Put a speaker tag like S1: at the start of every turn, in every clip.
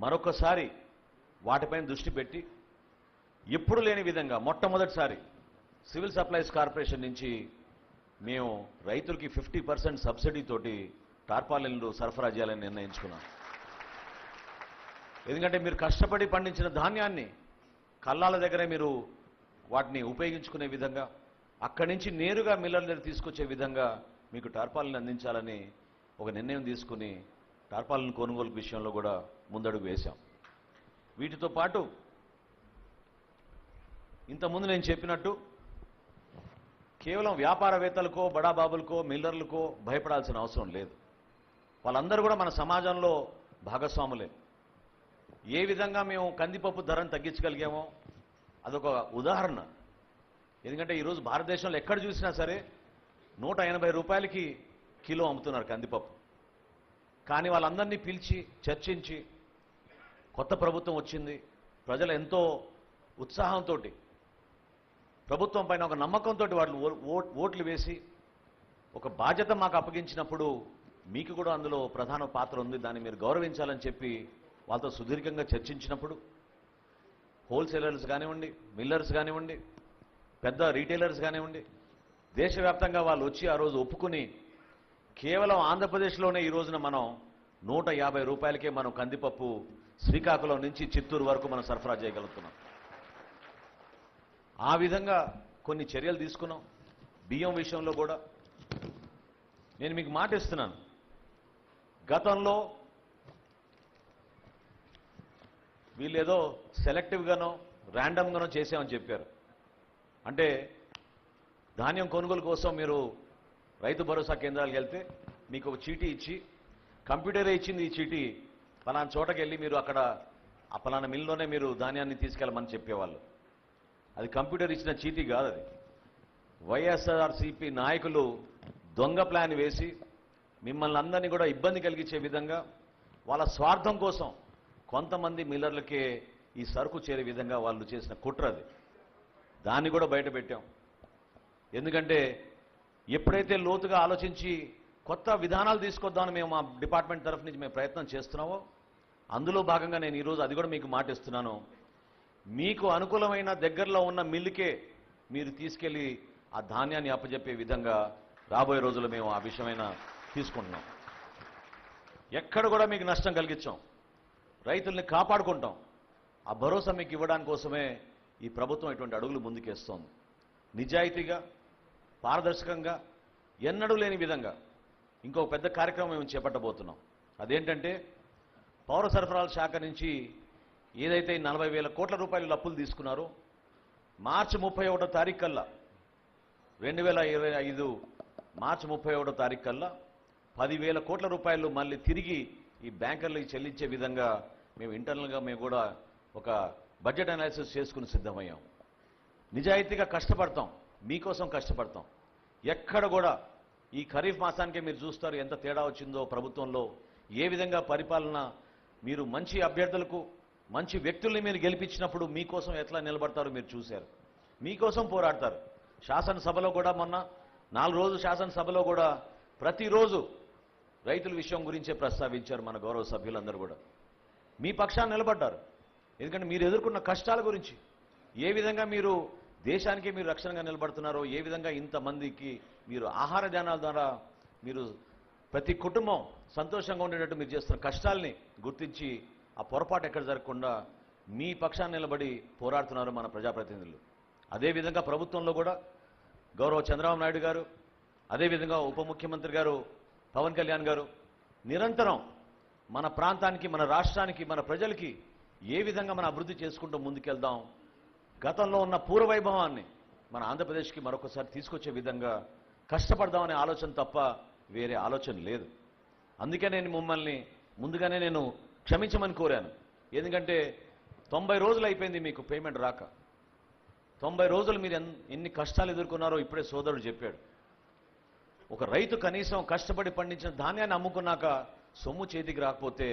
S1: మరొకసారి వాటిపైన దృష్టి పెట్టి ఎప్పుడు లేని విధంగా మొట్టమొదటిసారి సివిల్ సప్లైస్ కార్పొరేషన్ నుంచి మేము రైతులకి 50% సబ్సిడీ తోటి టార్పాలిన్లు సరఫరా చేయాలని నిర్ణయించుకున్నాం. ఎందుకంటే మీరు కష్టపడి పండించిన ధాన్యాన్ని కల్లాల దగ్గరే మీరు వాటిని ఉపయోగించుకునే విధంగా అక్కడి నుంచి నేరుగా మిల్లర్ల దగ్గర తీసుకొచ్చే విధంగా మీకు టార్పాలిన్ అందించాలని ఒక నిర్ణయం తీసుకుని టార్పాలిన్ కొనుగోలు విషయంలో కూడా ముందడుగు వేశాం. వీటితో పాటు ఇంతకుముందు నేను చెప్పినట్టు కేవలం వ్యాపారవేత్తలకో బడాబాబులకో మిల్లర్లకో భయపడాల్సిన అవసరం లేదు. వాళ్ళందరూ కూడా మన సమాజంలో భాగస్వాములే. ఏ విధంగా మేము కందిపప్పు ధరను తగ్గించగలిగామో అదొక ఉదాహరణ. ఎందుకంటే ఈరోజు భారతదేశంలో ఎక్కడ చూసినా సరే 180 రూపాయలకి కిలో అమ్ముతున్నారు కందిపప్పు. కానీ వాళ్ళందరినీ పిలిచి చర్చించి కొత్త ప్రభుత్వం వచ్చింది, ప్రజలు ఎంతో ఉత్సాహంతో ప్రభుత్వం పైన ఒక నమ్మకంతో వాళ్ళు ఓట్లు వేసి ఒక బాధ్యత మాకు అప్పగించినప్పుడు మీకు కూడా అందులో ప్రధాన పాత్ర ఉంది, దాన్ని మీరు గౌరవించాలని చెప్పి వాళ్ళతో సుదీర్ఘంగా చర్చించినప్పుడు హోల్సేలర్స్ కానివ్వండి, మిల్లర్స్ కానివ్వండి, పెద్ద రీటైలర్స్ కానివ్వండి, దేశవ్యాప్తంగా వాళ్ళు వచ్చి ఆ రోజు ఒప్పుకుని కేవలం ఆంధ్రప్రదేశ్లోనే ఈ రోజున మనం 150 రూపాయలకే మనం కందిపప్పు శ్రీకాకుళం నుంచి చిత్తూరు వరకు మనం సరఫరా చేయగలుగుతున్నాం. ఆ విధంగా కొన్ని చర్యలు తీసుకున్నాం. బియ్యం విషయంలో కూడా నేను మీకు మాట ఇస్తున్నాను, గతంలో వీళ్ళేదో సెలెక్టివ్గానో ర్యాండమ్గానో చేసామని చెప్పారు. అంటే ధాన్యం కొనుగోలు కోసం మీరు రైతు భరోసా కేంద్రాలకు వెళ్తే మీకు ఒక చీటీ ఇచ్చి, కంప్యూటరే ఇచ్చింది ఈ చీటీ, పలానా చోటకి వెళ్ళి మీరు అక్కడ ఆ పలానా మిల్లులోనే మీరు ధాన్యాన్ని తీసుకెళ్ళమని చెప్పేవాళ్ళు. అది కంప్యూటర్ ఇచ్చిన చీటీ కాదు. అది వైఎస్ఆర్సీపీ నాయకులు దొంగ ప్లాన్ వేసి మిమ్మల్ని అందరినీ కూడా ఇబ్బంది కలిగించే విధంగా వాళ్ళ స్వార్థం కోసం కొంతమంది మిల్లర్లకే ఈ సరుకు చేరే విధంగా వాళ్ళు చేసిన కుట్ర అది. దాన్ని కూడా బయట పెట్టాం. ఎందుకంటే ఎప్పుడైతే లోతుగా ఆలోచించి కొత్త విధానాలు తీసుకొద్దామని మేము మా డిపార్ట్మెంట్ తరఫు నుంచి మేము ప్రయత్నం చేస్తున్నామో అందులో భాగంగా నేను ఈరోజు అది కూడా మీకు మాట ఇస్తున్నాను. మీకు అనుకూలమైన దగ్గరలో ఉన్న మిల్లుకే మీరు తీసుకెళ్లి ఆ ధాన్యాన్ని అప్పజెప్పే విధంగా రాబోయే రోజుల్లో మేము ఆ విషయమైన తీసుకుంటున్నాం. ఎక్కడ కూడా మీకు నష్టం కలిగించాం, రైతుల్ని కాపాడుకుంటాం. ఆ భరోసా మీకు ఇవ్వడానికి కోసమే ఈ ప్రభుత్వం ఇటువంటి అడుగులు ముందుకేస్తోంది. నిజాయితీగా, పారదర్శకంగా, ఎన్నడూ లేని విధంగా ఇంకో పెద్ద కార్యక్రమం మేము చేపట్టబోతున్నాం. అదేంటంటే పౌర సరఫరాల శాఖ నుంచి ఏదైతే 40,000 కోట్ల రూపాయలు అప్పులు తీసుకున్నారో మార్చి 31వ తారీఖు కల్లా 2025 మార్చి 31వ తారీఖు కల్లా 10,000 కోట్ల రూపాయలు మళ్ళీ తిరిగి ఈ బ్యాంకర్లకు చెల్లించే విధంగా మేము ఇంటర్నల్గా మేము కూడా ఒక బడ్జెట్ అనాలిసిస్ చేసుకుని సిద్ధమయ్యాం. నిజాయితీగా కష్టపడతాం, మీకోసం కష్టపడతాం. ఎక్కడ కూడా ఈ ఖరీఫ్ మాసానికే మీరు చూస్తారు ఎంత తేడా వచ్చిందో ప్రభుత్వంలో. ఏ విధంగా పరిపాలన, మీరు మంచి అభ్యర్థులకు మంచి వ్యక్తుల్ని మీరు గెలిపించినప్పుడు మీకోసం ఎట్లా నిలబడతారో మీరు చూశారు. మీకోసం పోరాడతారు. శాసనసభలో కూడా మొన్న 4 రోజులు శాసనసభలో కూడా ప్రతిరోజు రైతుల విషయం గురించే ప్రస్తావించారు మన గౌరవ సభ్యులందరూ కూడా. మీ పక్షాన్ని నిలబడ్డారు. ఎందుకంటే మీరు ఎదుర్కొన్న కష్టాల గురించి, ఏ విధంగా మీరు దేశానికి మీరు రక్షణగా నిలబడుతున్నారో, ఏ విధంగా ఇంతమందికి మీరు ఆహార ధాన్యాల ద్వారా మీరు ప్రతి కుటుంబం సంతోషంగా ఉండేటట్టు మీరు చేస్తున్న కష్టాల్ని గుర్తించి ఆ పొరపాటు ఎక్కడ జరగకుండా మీ పక్షాన్ని నిలబడి పోరాడుతున్నారు మన ప్రజాప్రతినిధులు. అదేవిధంగా ప్రభుత్వంలో కూడా గౌరవ చంద్రబాబు నాయుడు గారు, అదేవిధంగా ఉప ముఖ్యమంత్రి గారు పవన్ కళ్యాణ్ గారు నిరంతరం మన ప్రాంతానికి, మన రాష్ట్రానికి, మన ప్రజలకి ఏ విధంగా మనం అభివృద్ధి చేసుకుంటూ ముందుకెళ్దాం, గతంలో ఉన్న పూర్వవైభవాన్ని మన ఆంధ్రప్రదేశ్కి మరొకసారి తీసుకొచ్చే విధంగా కష్టపడదామనే ఆలోచన తప్ప వేరే ఆలోచన లేదు. అందుకే నేను మిమ్మల్ని ముందుగానే నేను క్షమించమని కోరాను. ఎందుకంటే 90 రోజులు అయిపోయింది మీకు పేమెంట్ రాక. 90 రోజులు మీరు ఎన్ని కష్టాలు ఎదుర్కొన్నారో ఇప్పుడే సోదరుడు చెప్పాడు. ఒక రైతు కనీసం కష్టపడి పండించిన ధాన్యాన్ని అమ్ముకున్నాక సొమ్ము చేతికి రాకపోతే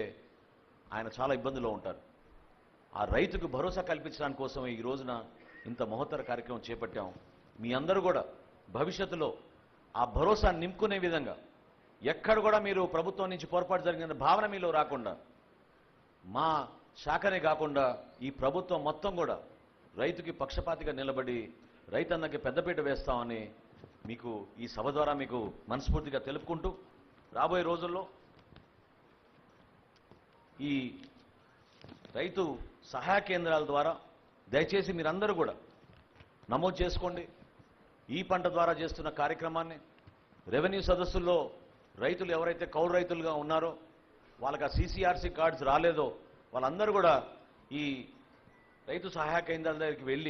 S1: ఆయన చాలా ఇబ్బందులో ఉంటారు. ఆ రైతుకు భరోసా కల్పించడానికి కోసం ఈ రోజున ఇంత మహోత్తర కార్యక్రమం చేపట్టాం. మీ అందరూ కూడా భవిష్యత్తులో ఆ భరోసా నింపుకునే విధంగా ఎక్కడ కూడా మీరు ప్రభుత్వం నుంచి పొరపాటు జరిగిన భావన మీలో రాకుండా మా శాఖనే కాకుండా ఈ ప్రభుత్వం మొత్తం కూడా రైతుకి పక్షపాతిగా నిలబడి రైతన్నకి పెద్దపీట వేస్తామని మీకు ఈ సభ ద్వారా మీకు మనస్ఫూర్తిగా తెలుపుకుంటూ రాబోయే రోజుల్లో ఈ రైతు సహాయ కేంద్రాల ద్వారా దయచేసి మీరందరూ కూడా నమోదు చేసుకోండి. ఈ పంట ద్వారా చేస్తున్న కార్యక్రమాన్ని రెవెన్యూ సదస్సుల్లో రైతులు ఎవరైతే కౌలు రైతులుగా ఉన్నారో వాళ్ళకి ఆ CCRC కార్డ్స్ రాలేదో వాళ్ళందరూ కూడా ఈ రైతు సహాయ కేంద్రాల దగ్గరికి వెళ్ళి